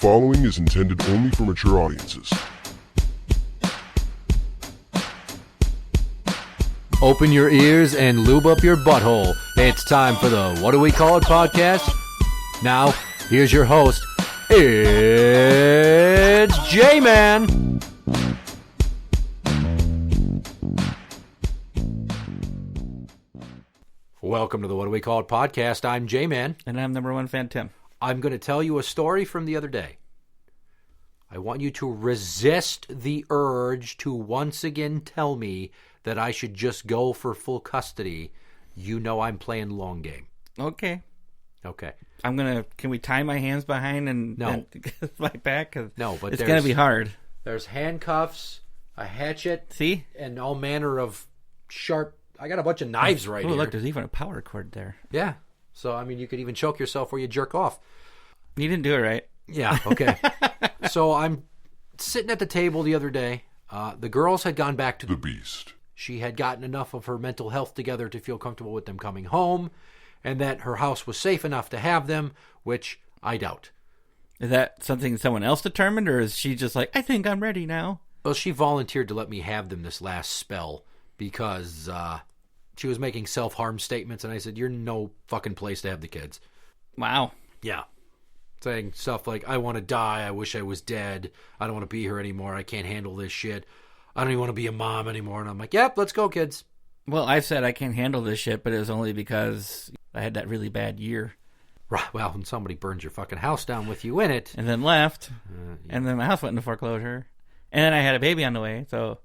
following is intended only for mature audiences. Open your ears and lube up your butthole. It's time for the What Do We Call It podcast. Now, here's your host. It's Jmann. Welcome to the What Do We Call It podcast. I'm Jmann. And I'm number one fan, Tim. I'm going to tell you a story from the other day. I want you to resist the urge to once again tell me that I should just go for full custody. You know I'm playing long game. Okay. Okay. Can we tie my hands behind and my back? 'Cause no, but it's going to be hard. There's handcuffs, a hatchet, see, and all manner of sharp. I got a bunch of knives right here. Look, there's even a power cord there. Yeah. So, I mean, you could even choke yourself where you jerk off. You didn't do it right. Yeah, okay. So I'm sitting at the table the other day. The girls had gone back to the Beast. She had gotten enough of her mental health together to feel comfortable with them coming home, and that her house was safe enough to have them, which I doubt. Is that something someone else determined, or is she just like, I think I'm ready now? Well, she volunteered to let me have them this last spell because she was making self-harm statements, and I said, you're no fucking place to have the kids. Wow. Yeah. Saying stuff like, I want to die, I wish I was dead, I don't want to be here anymore, I can't handle this shit, I don't even want to be a mom anymore. And I'm like, yep, let's go, kids. Well, I said I can't handle this shit, but it was only because I had that really bad year. Right. Well, when somebody burns your fucking house down with you in it. And then left, yeah. And then my house went into foreclosure. And then I had a baby on the way, so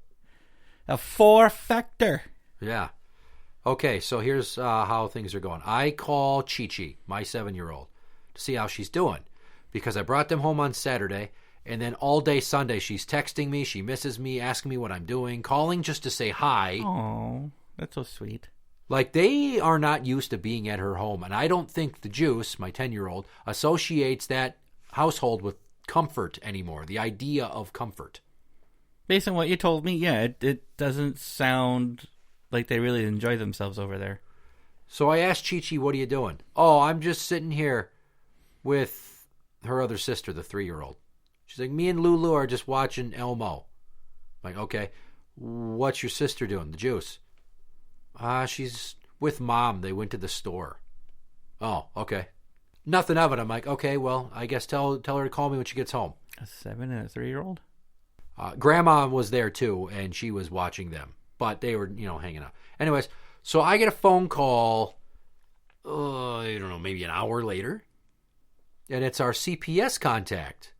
a four-factor. Yeah. Okay, so here's how things are going. I call Chi-Chi, my 7-year-old, to see how she's doing. Because I brought them home on Saturday, and then all day Sunday she's texting me, she misses me, asking me what I'm doing, calling just to say hi. Oh, that's so sweet. Like, they are not used to being at her home, and I don't think the Juice, my 10-year-old, associates that household with comfort anymore, the idea of comfort. Based on what you told me, yeah, it doesn't sound like they really enjoy themselves over there. So I asked Chi-Chi, what are you doing? Oh, I'm just sitting here with her other sister, the 3-year-old. She's like, me and Lulu are just watching Elmo. I'm like, okay, what's your sister doing, the Juice? She's with Mom. They went to the store. Oh, okay. Nothing of it. I'm like, okay, well, I guess tell her to call me when she gets home. A 7 and a 3-year-old? Grandma was there too, and she was watching them. But they were, hanging out. Anyways, so I get a phone call, I don't know, maybe an hour later. And it's our CPS contact,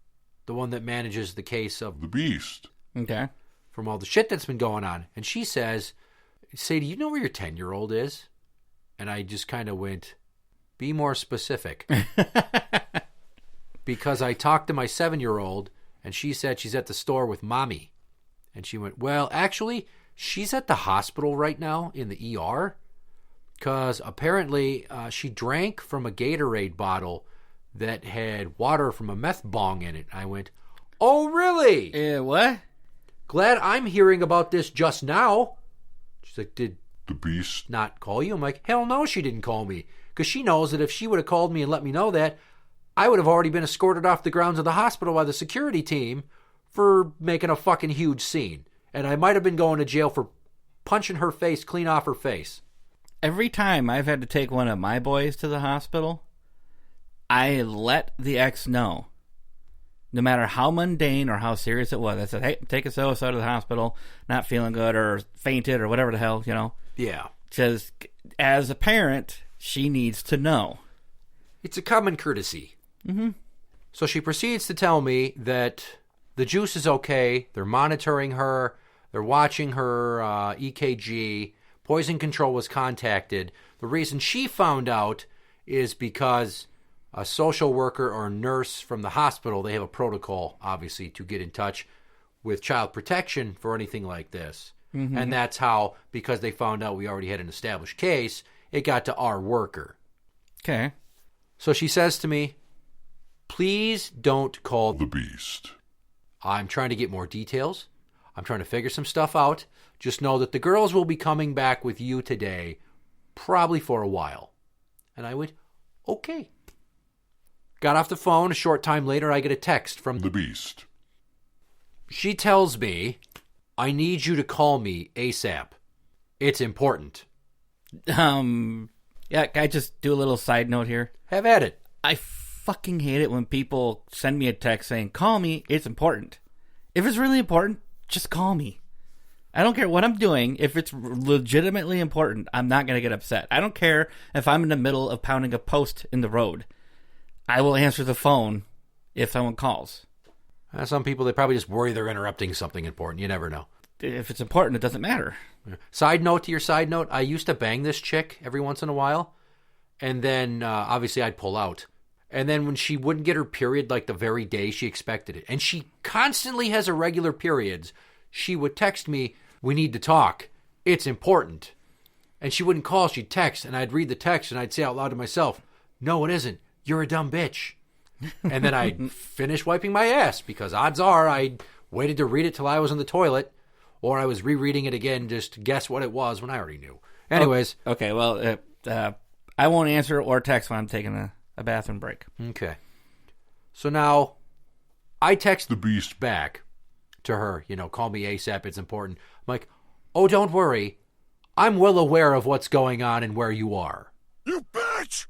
the one that manages the case of the Beast. Okay. From all the shit that's been going on. And she says, say, do you know where your 10-year-old is? And I just kind of went, be more specific. Because I talked to my 7-year-old, and she said she's at the store with Mommy. And she went, well, actually, she's at the hospital right now in the ER. Because apparently she drank from a Gatorade bottle that had water from a meth bong in it. I went, oh, really? What? Glad I'm hearing about this just now. She's like, did the Beast not call you? I'm like, hell no, she didn't call me. Because she knows that if she would have called me and let me know that, I would have already been escorted off the grounds of the hospital by the security team for making a fucking huge scene. And I might have been going to jail for punching her face clean off her face. Every time I've had to take one of my boys to the hospital, I let the ex know. No matter how mundane or how serious it was. I said, hey, take us out of the hospital, not feeling good or fainted or whatever the hell, Yeah. Because as a parent, she needs to know. It's a common courtesy. Mm-hmm. So she proceeds to tell me that the Juice is okay. They're monitoring her. They're watching her EKG. Poison Control was contacted. The reason she found out is because a social worker or nurse from the hospital, they have a protocol, obviously, to get in touch with child protection for anything like this. Mm-hmm. And that's how, because they found out we already had an established case, it got to our worker. Okay. So she says to me, please don't call the Beast. I'm trying to get more details. I'm trying to figure some stuff out. Just know that the girls will be coming back with you today, probably for a while. And I went, okay. Got off the phone. A short time later, I get a text from The Beast. She tells me, I need you to call me ASAP. It's important. Yeah, I just do a little side note here. Have at it. I fucking hate it when people send me a text saying, call me, it's important. If it's really important, just call me. I don't care what I'm doing. If it's legitimately important, I'm not going to get upset. I don't care if I'm in the middle of pounding a post in the road. I will answer the phone if someone calls. Some people, they probably just worry they're interrupting something important. You never know. If it's important, it doesn't matter. Side note to your side note, I used to bang this chick every once in a while. And then, obviously, I'd pull out. And then when she wouldn't get her period, like the very day she expected it, and she constantly has irregular periods, she would text me, we need to talk. It's important. And she wouldn't call, she'd text, and I'd read the text, and I'd say out loud to myself, no, it isn't. You're a dumb bitch. And then I'd finish wiping my ass, because odds are I'd waited to read it till I was in the toilet, or I was rereading it again just to guess what it was when I already knew. Anyways. Okay, well, I won't answer or text when I'm taking a bathroom break. Okay. So now, I text The Beast. back to her, call me ASAP, it's important. I'm like, oh, don't worry. I'm well aware of what's going on and where you are. You bitch!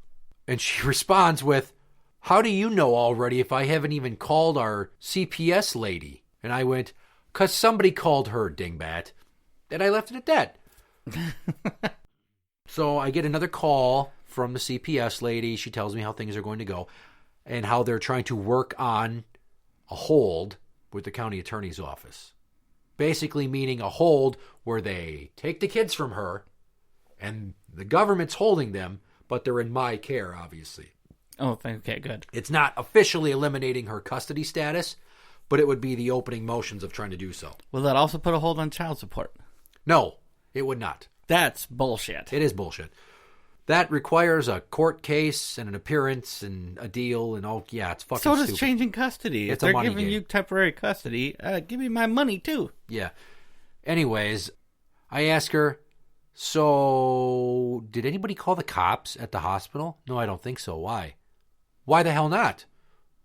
And she responds with, how do you know already if I haven't even called our CPS lady? And I went, 'cause somebody called her, dingbat. And I left it at that. So I get another call from the CPS lady. She tells me how things are going to go and how they're trying to work on a hold with the county attorney's office. Basically meaning a hold where they take the kids from her and the government's holding them, but they're in my care, obviously. Oh, okay, good. It's not officially eliminating her custody status, but it would be the opening motions of trying to do so. Will that also put a hold on child support? No, it would not. That's bullshit. It is bullshit. That requires a court case and an appearance and a deal and all. Yeah, it's fucking So does stupid. changing custody. It's if a they're money giving game. you temporary custody, give me my money too. Yeah. Anyways, I ask her, so did anybody call the cops at the hospital? No, I don't think so. Why? Why the hell not?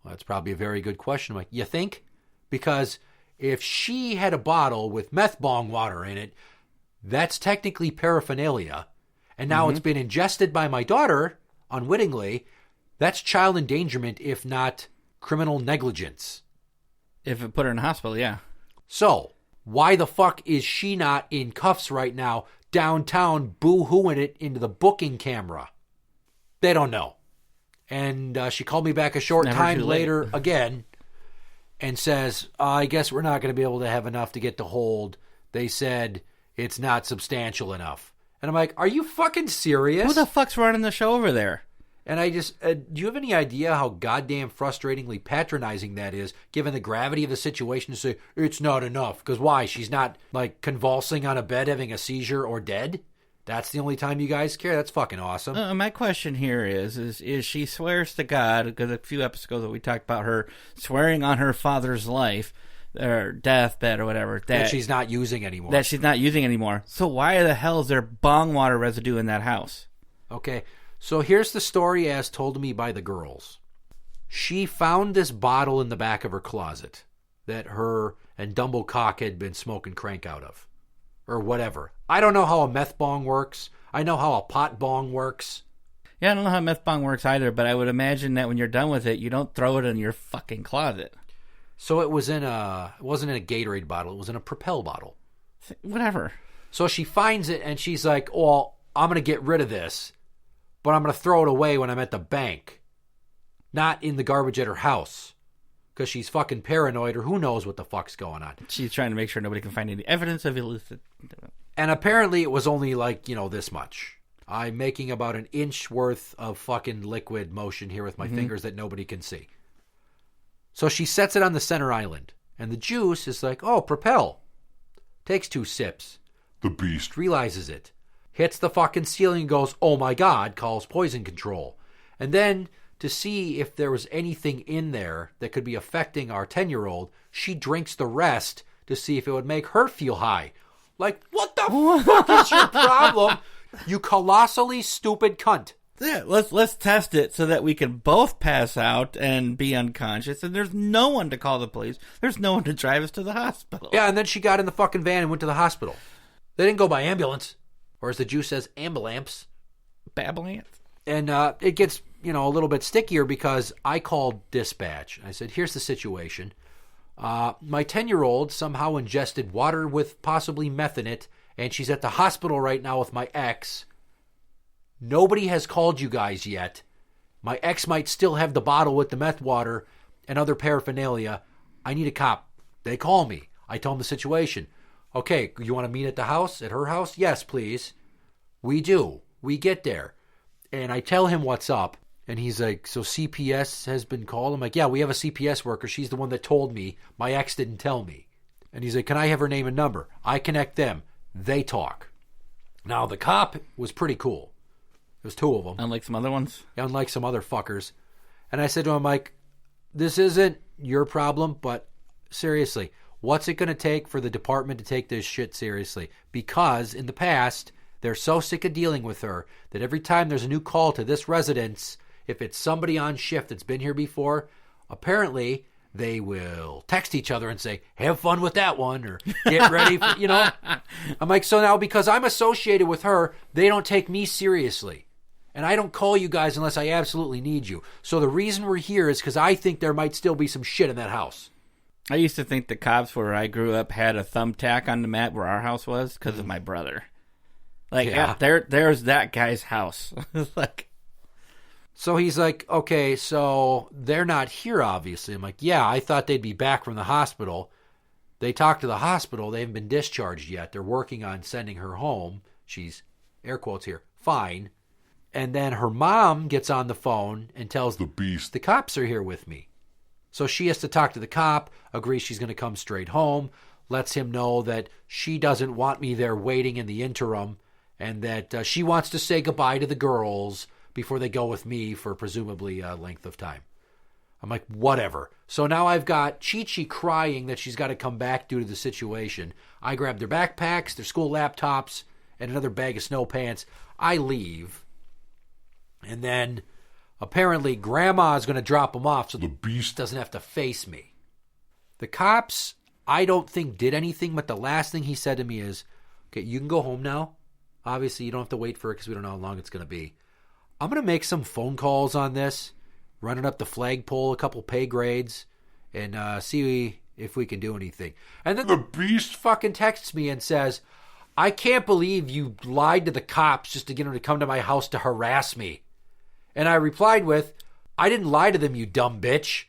Well, that's probably a very good question. I'm like, you think? Because if she had a bottle with meth bong water in it, that's technically paraphernalia. And now it's been ingested by my daughter unwittingly. That's child endangerment, if not criminal negligence. If it put her in the hospital, yeah. So, why the fuck is she not in cuffs right now, downtown, boo-hooing it into the booking camera? They don't know. And she called me back a short Never time too late. later again and says, I guess we're not going to be able to have enough to get to hold. They said it's not substantial enough. And I'm like, are you fucking serious? Who the fuck's running the show over there? And I just, do you have any idea how goddamn frustratingly patronizing that is, given the gravity of the situation, to say, it's not enough? Because why? She's not, like, convulsing on a bed, having a seizure, or dead? That's the only time you guys care? That's fucking awesome. My question here is she swears to God, because a few episodes ago we talked about her swearing on her father's life, or deathbed or whatever. That she's not using anymore. That she's not using anymore. So why the hell is there bong water residue in that house? Okay, so here's the story as told to me by the girls. She found this bottle in the back of her closet that her and Dumblecock had been smoking crank out of. Or whatever. I don't know how a meth bong works. I know how a pot bong works. Yeah, I don't know how meth bong works either, but I would imagine that when you're done with it, you don't throw it in your fucking closet. So it wasn't in a Gatorade bottle. It was in a Propel bottle. Whatever. So she finds it and she's like, well, I'm going to get rid of this, but I'm going to throw it away when I'm at the bank. Not in the garbage at her house. Because she's fucking paranoid or who knows what the fuck's going on. She's trying to make sure nobody can find any evidence of illicit. And apparently it was only like, this much. I'm making about an inch worth of fucking liquid motion here with my fingers that nobody can see. So she sets it on the center island. And the juice is like, oh, Propel. Takes 2 sips. The Beast. Realizes it. Hits the fucking ceiling and goes, oh my God, calls poison control. And then, to see if there was anything in there that could be affecting our 10-year-old, she drinks the rest to see if it would make her feel high. Like, what the fuck is your problem, you colossally stupid cunt? Yeah, let's test it so that we can both pass out and be unconscious, and there's no one to call the police. There's no one to drive us to the hospital. Yeah, and then she got in the fucking van and went to the hospital. They didn't go by ambulance, or as the Jew says, ambulance. Babblance. And it gets, a little bit stickier because I called dispatch. I said, here's the situation. My 10-year-old somehow ingested water with possibly meth in it, and she's at the hospital right now with my ex. Nobody has called you guys yet. My ex might still have the bottle with the meth water and other paraphernalia. I need a cop. They call me. I tell them the situation. Okay, you want to meet at the house, at her house? Yes, please. We do. We get there. And I tell him what's up. And he's like, so CPS has been called? I'm like, yeah, we have a CPS worker. She's the one that told me. My ex didn't tell me. And he's like, can I have her name and number? I connect them. They talk. Now, the cop was pretty cool. There's two of them. Unlike some other ones? Unlike some other fuckers. And I said to him, Mike, this isn't your problem, but seriously, what's it going to take for the department to take this shit seriously? Because in the past, they're so sick of dealing with her that every time there's a new call to this residence, if it's somebody on shift that's been here before, apparently they will text each other and say, have fun with that one, or get ready for, I'm like, so now because I'm associated with her, they don't take me seriously. And I don't call you guys unless I absolutely need you. So the reason we're here is because I think there might still be some shit in that house. I used to think the cops where I grew up had a thumbtack on the map where our house was because of my brother. Like, yeah, there's that guy's house. Like, so he's like, okay, so they're not here, obviously. I'm like, yeah, I thought they'd be back from the hospital. They talked to the hospital. They haven't been discharged yet. They're working on sending her home. She's, air quotes here, fine. And then her mom gets on the phone and tells The beast. the cops are here with me. So she has to talk to the cop, agrees she's going to come straight home, lets him know that she doesn't want me there waiting in the interim, and that she wants to say goodbye to the girls before they go with me for presumably a length of time. I'm like, whatever. So now I've got Chi-Chi crying that she's got to come back due to the situation. I grab their backpacks, their school laptops, and another bag of snow pants. I leave. And then apparently Grandma is going to drop them off so the beast doesn't have to face me. The cops, I don't think did anything, but the last thing he said to me is, okay, you can go home now. Obviously, you don't have to wait for it because we don't know how long it's going to be. I'm going to make some phone calls on this, run it up the flagpole, a couple pay grades, and see if we can do anything. And then the beast fucking texts me and says, I can't believe you lied to the cops just to get them to come to my house to harass me. And I replied with, I didn't lie to them, you dumb bitch.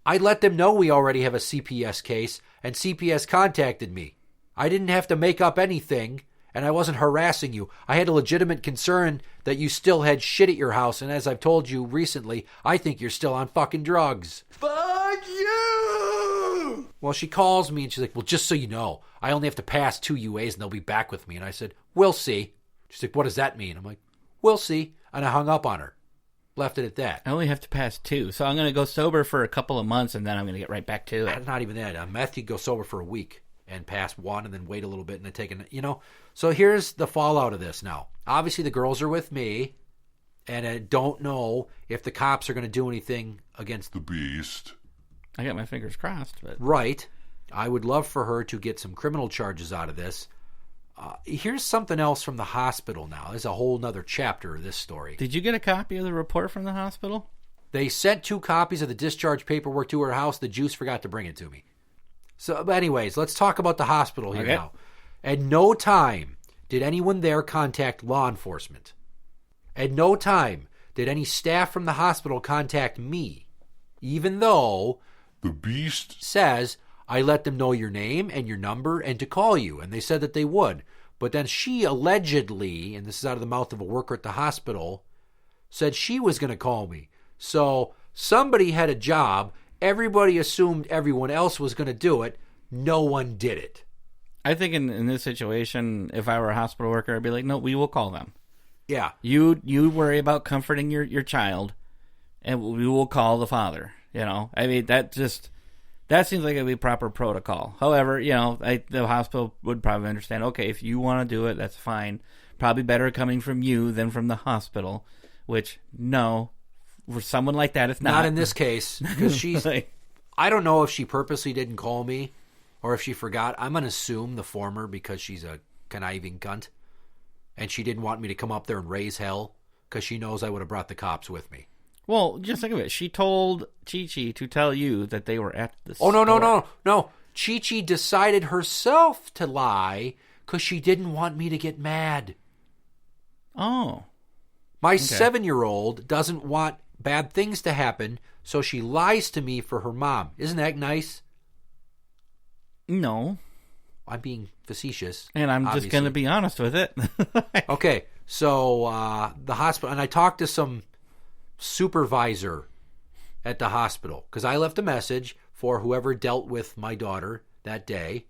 I let them know we already have a CPS case, and CPS contacted me. I didn't have to make up anything, and I wasn't harassing you. I had a legitimate concern that you still had shit at your house, and as I've told you recently, I think you're still on fucking drugs. Fuck you! Well, she calls me, and she's like, well, just so you know, I only have to pass 2 UAs, and they'll be back with me. And I said, we'll see. She's like, what does that mean? I'm like, we'll see. And I hung up on her. Left it at that. I only have to pass 2, so I'm going to go sober for a couple of months, and then I'm going to get right back to it. Not even that. On meth, you go sober for a week and pass 1 and then wait a little bit and then take So here's the fallout of this now. Obviously, the girls are with me, and I don't know if the cops are going to do anything against the beast. I got my fingers crossed. But right. I would love for her to get some criminal charges out of this. Here's something else from the hospital now. There's a whole nother chapter of this story. Did you get a copy of the report from the hospital? They sent 2 copies of the discharge paperwork to her house. The Juice forgot to bring it to me. So, but anyways, let's talk about the hospital here now. At no time did anyone there contact law enforcement. At no time did any staff from the hospital contact me, even though the beast says I let them know your name and your number and to call you, and they said that they would. But then she allegedly, and this is out of the mouth of a worker at the hospital, said she was going to call me. So somebody had a job. Everybody assumed everyone else was going to do it. No one did it. I think in this situation, if I were a hospital worker, I'd be like, no, we will call them. Yeah. You worry about comforting your child, and we will call the father. I mean, that seems like it would be proper protocol. However, the hospital would probably understand, okay, if you want to do it, that's fine. Probably better coming from you than from the hospital. which, no, for someone like that, it's not. Not in this case, because she's... Like, I don't know if she purposely didn't call me or if she forgot. I'm going to assume the former because she's a conniving cunt. And she didn't want me to come up there and raise hell because she knows I would have brought the cops with me. well, just think of it. She told Chi-Chi to tell you that they were at the Oh, store. no. Chi-Chi decided herself to lie because she didn't want me to get mad. Oh. My 7-year-old doesn't want bad things to happen, so she lies to me for her mom. Isn't that nice? No. I'm being facetious. And I'm just going to be honest with it. Okay, so the hospital, and I talked to some supervisor at the hospital because I left a message for whoever dealt with my daughter that day.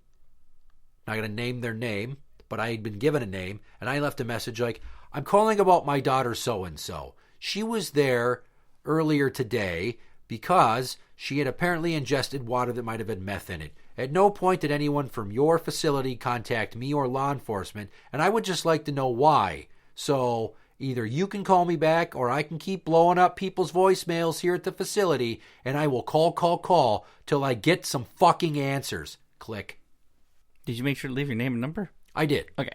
Not going to name their name, but I had been given a name, and I left a message like, I'm calling about my daughter so-and-so. She was there earlier today because she had apparently ingested water that might have had meth in it. At no point did anyone from your facility contact me or law enforcement, and I would just like to know why. So either you can call me back or I can keep blowing up people's voicemails here at the facility, and I will call till I get some fucking answers. Click. Did you make sure to leave your name and number? I did. Okay.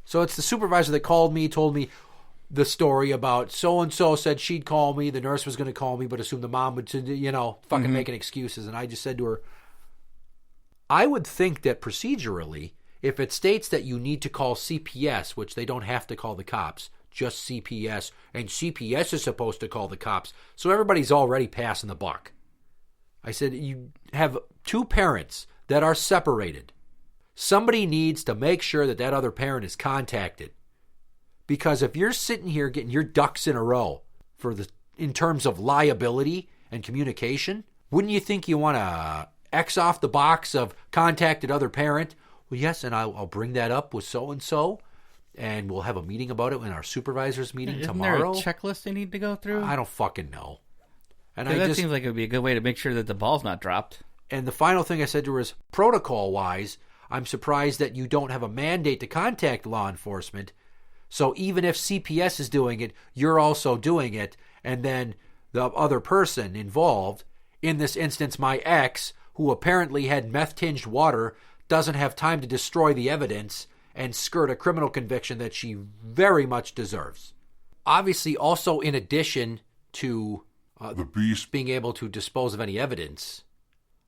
So it's the supervisor that called me, told me the story about so-and-so said she'd call me, the nurse was going to call me, but assumed the mom would, fucking making excuses. And I just said to her, I would think that procedurally, if it states that you need to call CPS, which they don't have to call the cops, just CPS, and CPS is supposed to call the cops, so everybody's already passing the buck. I said, you have two parents that are separated. Somebody needs to make sure that that other parent is contacted. Because if you're sitting here getting your ducks in a row in terms of liability and communication, wouldn't you think you want to X off the box of contacted other parent? Well, yes, and I'll bring that up with so-and-so, and we'll have a meeting about it in our supervisor's meeting tomorrow. Isn't there a checklist they need to go through? I don't fucking know. And that seems like it would be a good way to make sure that the ball's not dropped. And the final thing I said to her is, protocol-wise, I'm surprised that you don't have a mandate to contact law enforcement. So even if CPS is doing it, you're also doing it. And then the other person involved, in this instance my ex, who apparently had meth-tinged water, doesn't have time to destroy the evidence and skirt a criminal conviction that she very much deserves. Obviously, also in addition to the beast being able to dispose of any evidence,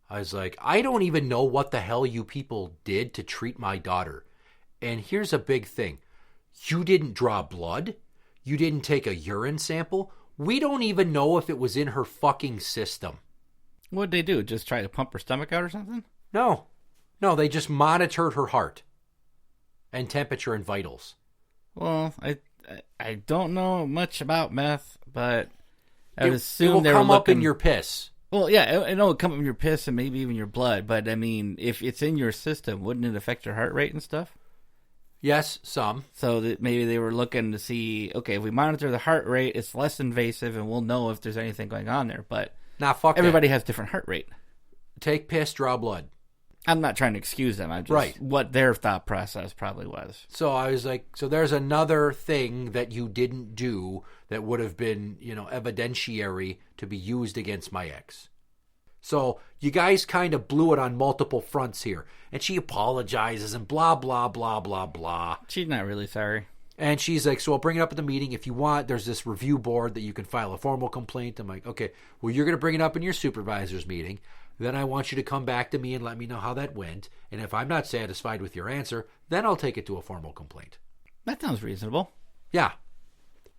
I was like, I don't even know what the hell you people did to treat my daughter. And here's a big thing. You didn't draw blood. You didn't take a urine sample. We don't even know if it was in her fucking system. What'd they do? Just try to pump her stomach out or something? No, they just monitored her heart and temperature and vitals. Well, I don't know much about meth, but I would assume it will they were come up looking... in your piss. Well, yeah, I know it come up in your piss and maybe even your blood, but I mean, if it's in your system, wouldn't it affect your heart rate and stuff? Yes, some. So that maybe they were looking to see, okay, if we monitor the heart rate, it's less invasive and we'll know if there's anything going on there, but fuck everybody that. has different heart rate. Take piss, draw blood. I'm not trying to excuse them. I'm just right. What their thought process probably was. So I was like, so there's another thing that you didn't do that would have been, evidentiary to be used against my ex. So you guys kind of blew it on multiple fronts here. And she apologizes and blah, blah, blah, blah, blah. She's not really sorry. And she's like, so I'll bring it up at the meeting. If you want, there's this review board that you can file a formal complaint. I'm like, okay, well, you're going to bring it up in your supervisor's meeting. Then I want you to come back to me and let me know how that went. And if I'm not satisfied with your answer, then I'll take it to a formal complaint. That sounds reasonable. Yeah.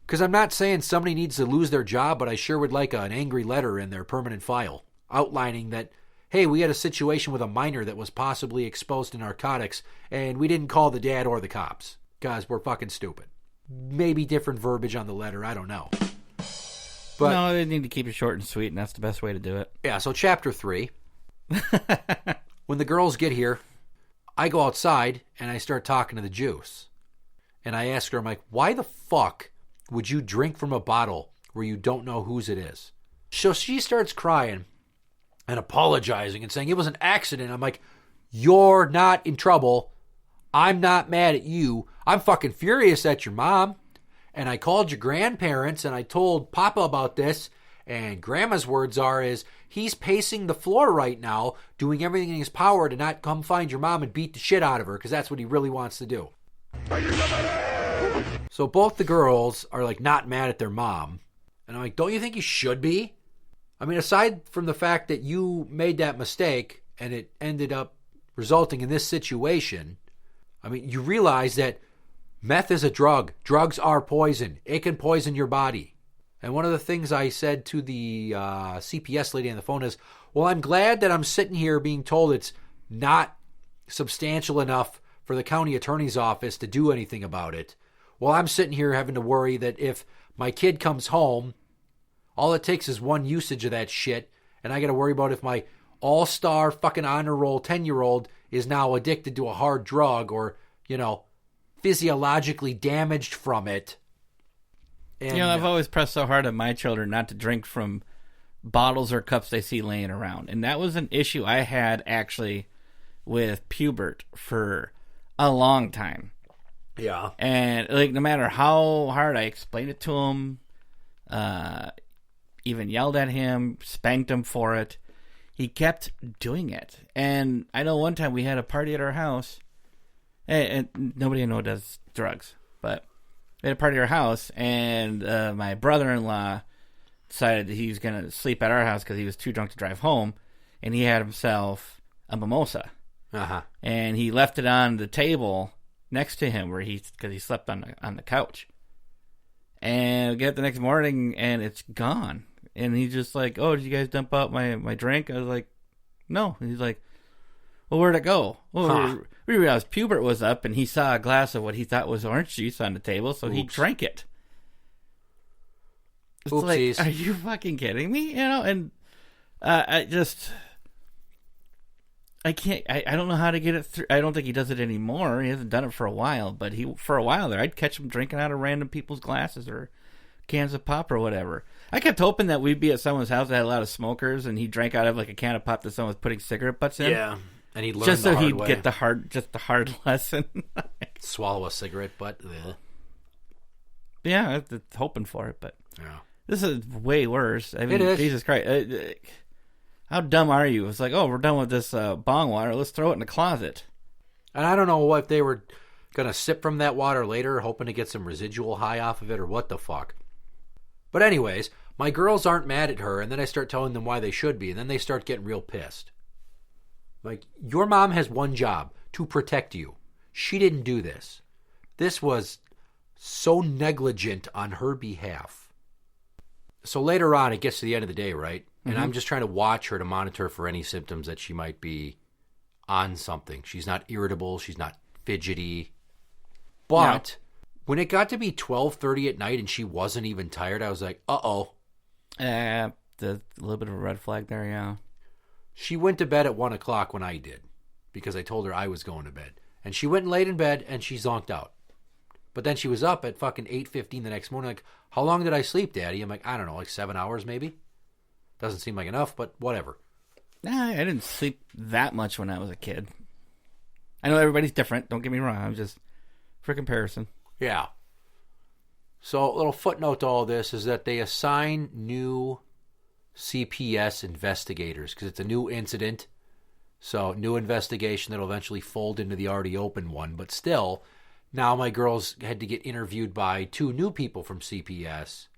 Because I'm not saying somebody needs to lose their job, but I sure would like an angry letter in their permanent file outlining that, hey, we had a situation with a minor that was possibly exposed to narcotics, and we didn't call the dad or the cops because we're fucking stupid. Maybe different verbiage on the letter, I don't know. But no, they need to keep it short and sweet, and that's the best way to do it. Yeah, so chapter 3. When the girls get here, I go outside and I start talking to the juice. And I ask her, I'm like, why the fuck would you drink from a bottle where you don't know whose it is? So she starts crying and apologizing and saying it was an accident. I'm like, you're not in trouble. I'm not mad at you. I'm fucking furious at your mom. And I called your grandparents and I told Papa about this. And Grandma's words is he's pacing the floor right now, doing everything in his power to not come find your mom and beat the shit out of her, because that's what he really wants to do. So both the girls are like not mad at their mom. And I'm like, don't you think you should be? I mean, aside from the fact that you made that mistake and it ended up resulting in this situation, I mean, you realize that meth is a drug. Drugs are poison. It can poison your body. And one of the things I said to the CPS lady on the phone is, well, I'm glad that I'm sitting here being told it's not substantial enough for the county attorney's office to do anything about it. Well, I'm sitting here having to worry that if my kid comes home, all it takes is one usage of that shit, and I got to worry about if my all-star fucking honor roll 10-year-old is now addicted to a hard drug or, physiologically damaged from it. And, I've always pressed so hard on my children not to drink from bottles or cups they see laying around. And that was an issue I had, actually, with Pubert for a long time. Yeah. And, no matter how hard I explained it to him, even yelled at him, spanked him for it, he kept doing it. And I know one time we had a party at our house, and nobody I know does drugs, but we had a party at our house, and my brother-in-law decided that he was going to sleep at our house because he was too drunk to drive home, and he had himself a mimosa. Uh-huh. And he left it on the table next to him because he slept on the couch. And we get up the next morning, and it's gone. And he's just like, oh, did you guys dump out my drink? I was like, no. And he's like, well, where'd it go? Well, we realized Pubert was up, and he saw a glass of what he thought was orange juice on the table, so he drank it. It's Oopsies. like, are you fucking kidding me? And I can't, I don't know how to get it through. I don't think he does it anymore. He hasn't done it for a while, but for a while there, I'd catch him drinking out of random people's glasses or cans of pop or whatever. I kept hoping that we'd be at someone's house that had a lot of smokers, and he drank out of like a can of pop that someone was putting cigarette butts in. Yeah, and he'd learn just the so hard he'd way. get the hard lesson. Swallow a cigarette butt. Yeah, I'm hoping for it, but Yeah. this is way worse. I mean, It is. Jesus Christ. How dumb are you? It's like, oh, we're done with this bong water. Let's throw it in the closet. And I don't know if they were going to sip from that water later, hoping to get some residual high off of it, or what the fuck. But anyways, my girls aren't mad at her, and then I start telling them why they should be, and then they start getting real pissed. Like, your mom has one job, to protect you. She didn't do this. This was so negligent on her behalf. So later on, it gets to the end of the day, right? And I'm just trying to watch her to monitor for any symptoms that she might be on something. She's not irritable. She's not fidgety. But when it got to be 12:30 at night and she wasn't even tired, I was like, uh-oh. A little bit of a red flag there, yeah. She went to bed at 1 o'clock when I did, because I told her I was going to bed. And she went and laid in bed, and she zonked out. But then she was up at fucking 8:15 the next morning, like, how long did I sleep, Daddy? I'm like, I don't know, like 7 hours maybe? Doesn't seem like enough, but whatever. Nah, I didn't sleep that much when I was a kid. I know everybody's different, don't get me wrong. I'm just, for comparison. Yeah. So a little footnote to all this is that they assign new CPS investigators because it's a new incident. So new investigation that'll eventually fold into the already open one. But still, now my girls had to get interviewed by 2 new people from CPS.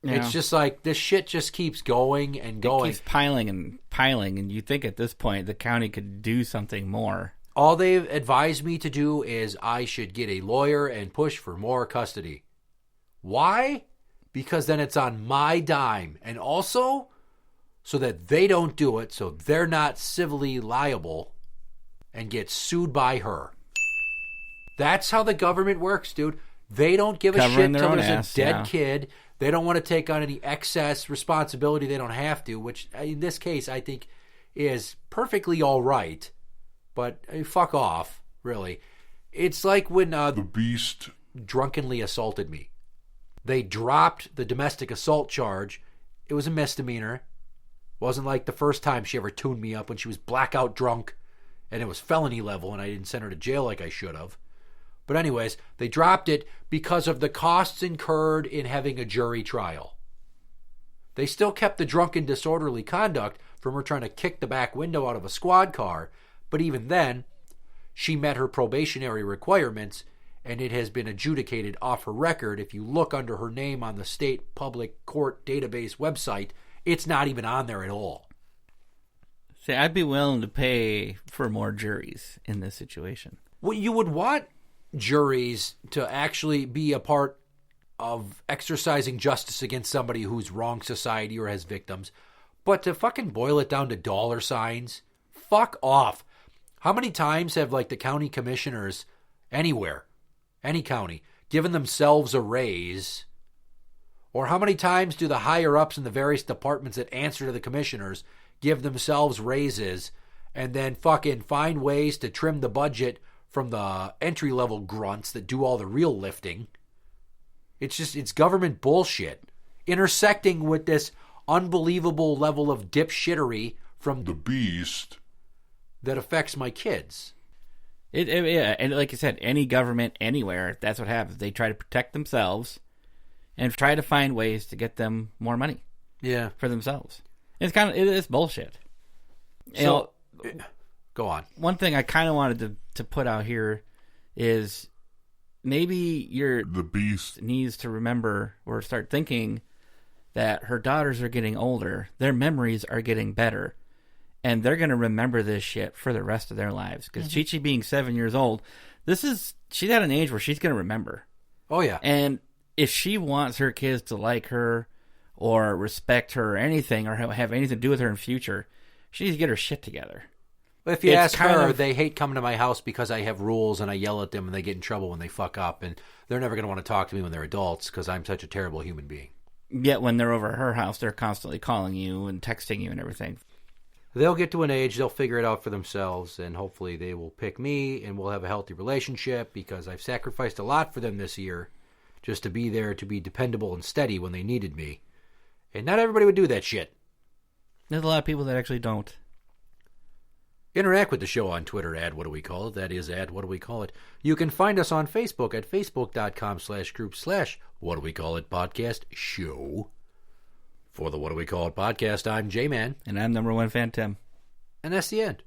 Yeah. It's just like this shit just keeps going and going. It keeps piling and piling, and you think at this point the county could do something more. All they've advised me to do is I should get a lawyer and push for more custody. Why? Because then it's on my dime. And also, so that they don't do it, so they're not civilly liable and get sued by her. That's how the government works, dude. They don't give a Covering shit their till own there's ass, a dead yeah. kid. They don't want to take on any excess responsibility they don't have to, which in this case I think is perfectly all right. But fuck off, really. It's like when The Beast. drunkenly assaulted me. They dropped the domestic assault charge. It was a misdemeanor. Wasn't like the first time she ever tuned me up when she was blackout drunk and it was felony level and I didn't send her to jail like I should have. But anyways, they dropped it because of the costs incurred in having a jury trial. They still kept the drunken disorderly conduct from her trying to kick the back window out of a squad car, but even then, she met her probationary requirements, and it has been adjudicated off her record. If you look under her name on the state public court database website, it's not even on there at all. See, I'd be willing to pay for more juries in this situation. Well, you would want juries to actually be a part of exercising justice against somebody who's wronged society or has victims, but to fucking boil it down to dollar signs, fuck off. How many times have like the county commissioners anywhere, any county, given themselves a raise? Or how many times do the higher ups in the various departments that answer to the commissioners give themselves raises and then fucking find ways to trim the budget from the entry-level grunts that do all the real lifting? It's government bullshit intersecting with this unbelievable level of dipshittery from The beast. that affects my kids. Yeah, and like you said, any government anywhere, that's what happens. They try to protect themselves and try to find ways to get them more money. Yeah. For themselves. It is bullshit. So, go on. One thing I kind of wanted to put out here is maybe The beast. needs to remember or start thinking that her daughters are getting older, their memories are getting better, and they're going to remember this shit for the rest of their lives. Because Chi-Chi being 7 years old, she's at an age where she's going to remember. Oh, yeah. And if she wants her kids to like her or respect her or anything or have anything to do with her in future, she needs to get her shit together. If you It's ask kind her, of- they hate coming to my house because I have rules and I yell at them and they get in trouble when they fuck up, and they're never going to want to talk to me when they're adults because I'm such a terrible human being. Yet when they're over at her house, they're constantly calling you and texting you and everything. They'll get to an age, they'll figure it out for themselves, and hopefully they will pick me and we'll have a healthy relationship because I've sacrificed a lot for them this year just to be there to be dependable and steady when they needed me. And not everybody would do that shit. There's a lot of people that actually don't. Interact with the show on Twitter, What Do We Call It? That is, What Do We Call It? You can find us on Facebook at facebook.com/group/What Do We Call It Podcast Show. For the What Do We Call It Podcast, I'm Jmann. And I'm number one fan, Tim. And that's the end.